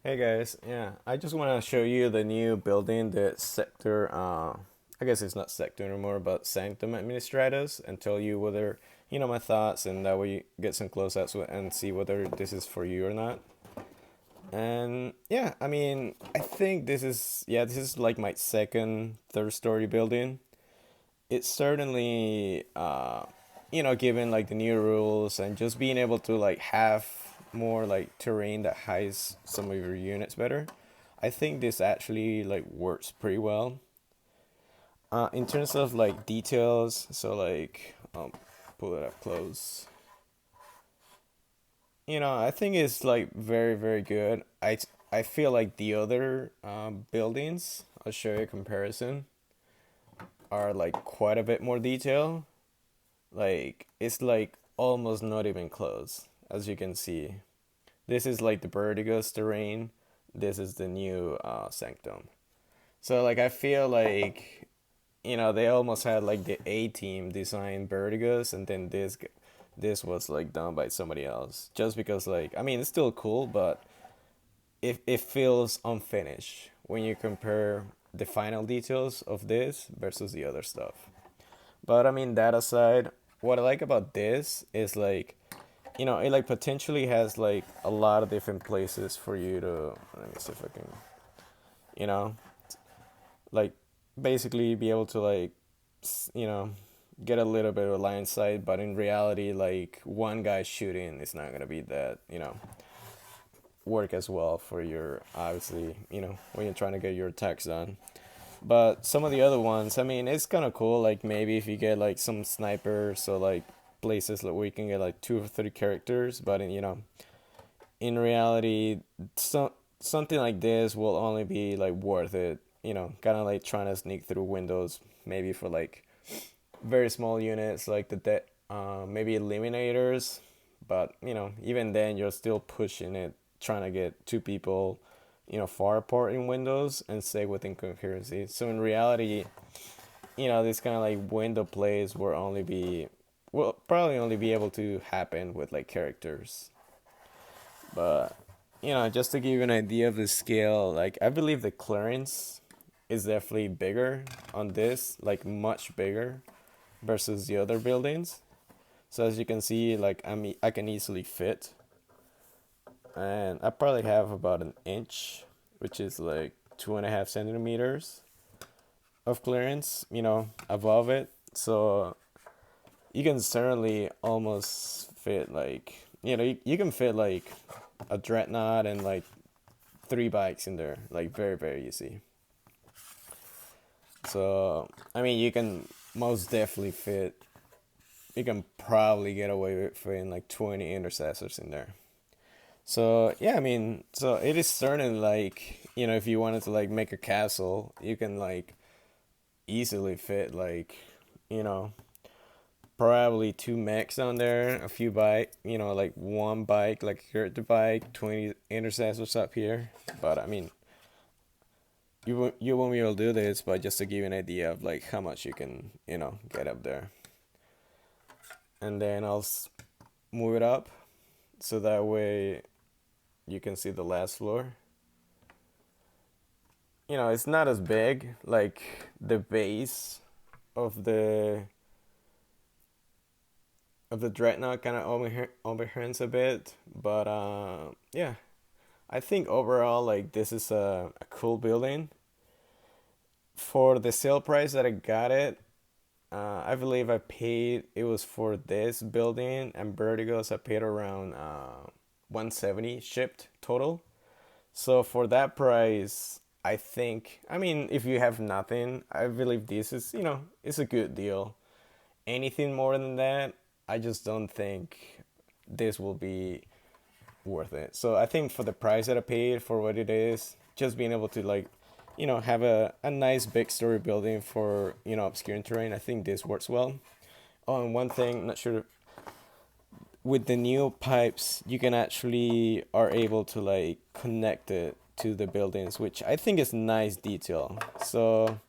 Hey guys, yeah, I just want to show you the new building, the sector. I guess it's not sector anymore, but Sanctum Administratus, and tell you whether my thoughts, and that way you get some close-ups and see whether this is for you or not. And yeah, I mean, I think this is like my second, third story building. It's certainly, given like the new rules and just being able to like have more like terrain that hides some of your units better. I think this actually like works pretty well. In terms of like details, so like pull it up close. I think it's like very very good. I feel like the other buildings, I'll show you a comparison, are like quite a bit more detail. Like it's like almost not even close, as you can see. This is like the Vertigo's terrain. This is the new Sanctum. So like I feel like they almost had like the A team design Vertigos, and then this was like done by somebody else. Just because like I mean it's still cool, but it feels unfinished when you compare the final details of this versus the other stuff. But I mean that aside, what I like about this is like it like potentially has like a lot of different places for you to let me see if I can you know like basically be able to like you know get a little bit of line sight, but in reality like one guy shooting is not gonna be that work as well for your obviously when you're trying to get your attacks done. But some of the other ones, I mean, it's kind of cool. Like maybe if you get like some snipers, so like places like where you can get like 2 or 3 characters. But in reality, something like this will only be like worth it. Kind of like trying to sneak through windows, maybe for like very small units like maybe eliminators. But even then, you're still pushing it, trying to get 2 people far apart in windows and stay within coherency. So in reality, this kind of like window plays will probably only be able to happen with like characters. But just to give you an idea of the scale, like I believe the clearance is definitely bigger on this, like much bigger versus the other buildings. So as you can see, like I can easily fit, and I probably have about an inch, which is like 2.5 centimeters of clearance, above it. So you can certainly almost fit like, you can fit like a dreadnought and like 3 bikes in there, like very, very easy. So, I mean, you can most definitely you can probably get away with fitting like 20 intercessors in there. So yeah, I mean, so it is certainly like if you wanted to like make a castle, you can like easily fit like you know probably 2 mechs on there, a few bike, like 1 bike, like here at the bike, 20 intercessors up here. But I mean, you won't be able to do this, but just to give you an idea of like how much you can get up there, and then move it up so that way you can see the last floor. It's not as big like the base of the dreadnought kind of overhangs a bit, but yeah, I think overall like this is a cool building for the sale price that I got it. I believe I paid it was for this building and Vertigos. I paid around 170 shipped total. So for that price, I think, I mean, if you have nothing, I believe this is, it's a good deal. Anything more than that, I just don't think this will be worth it. So I think for the price that I paid for what it is, just being able to like, have a nice big story building for, obscuring terrain, I think this works well. Oh, and one thing, not sure, with the new pipes, you can actually are able to like connect it to the buildings, which I think is nice detail. So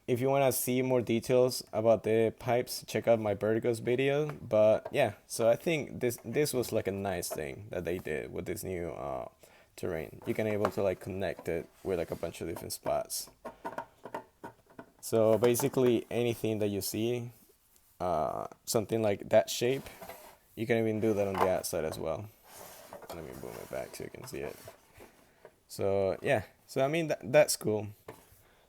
if you want to see more details about the pipes, check out my Vertigos video. But yeah, so I think this was like a nice thing that they did with this new terrain. You can able to like connect it with like a bunch of different spots. So basically anything that you see, something like that shape, you can even do that on the outside as well. Let me boom it back so you can see it. So yeah, so I mean that's cool.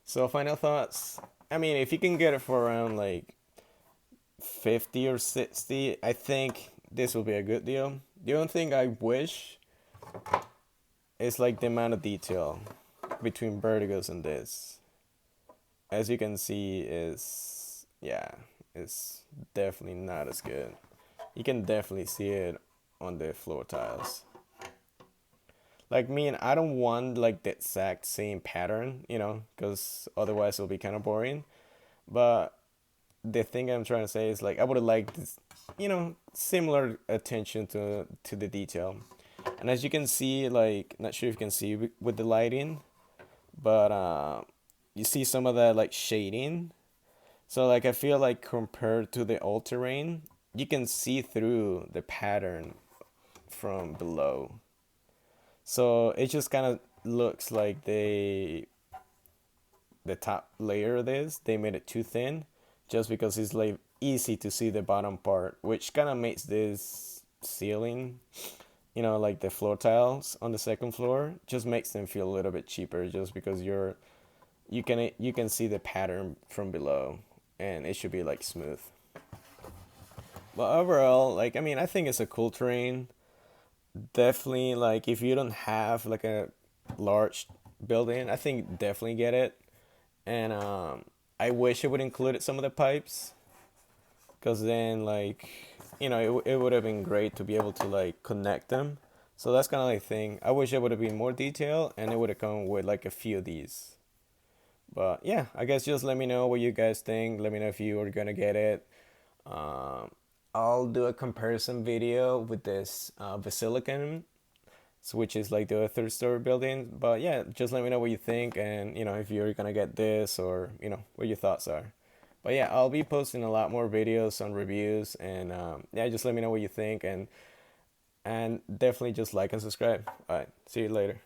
So final thoughts. I mean, if you can get it for around like 50 or 60, I think this will be a good deal. The only thing I wish is like the amount of detail between Vertigo's and this. As you can see, is yeah, it's definitely not as good. You can definitely see it on the floor tiles. Like me, and I don't want like the exact same pattern, because otherwise it'll be kind of boring. But the thing I'm trying to say is like I would have liked this, similar attention to the detail. And as you can see, like not sure if you can see with the lighting, but you see some of that like shading. So like I feel like compared to the old terrain, you can see through the pattern from below. So it just kind of looks like the top layer of this, they made it too thin just because it's like easy to see the bottom part, which kind of makes this ceiling, like the floor tiles on the second floor, just makes them feel a little bit cheaper just because you can see the pattern from below and it should be like smooth. But overall, like I mean, I think it's a cool terrain. Definitely, like if you don't have like a large building, I think definitely get it. And I wish it would include some of the pipes, because then like it would have been great to be able to like connect them. So that's kind of like thing. I wish it would have been more detail and it would have come with like a few of these. But yeah, I guess just let me know what you guys think. Let me know if you are gonna get it. Um, I'll do a comparison video with this Basilicum, which is like the third story building. But yeah, just let me know what you think and if you're gonna get this or what your thoughts are. But yeah, I'll be posting a lot more videos on reviews and yeah, just let me know what you think and definitely just like and subscribe. All right, see you later.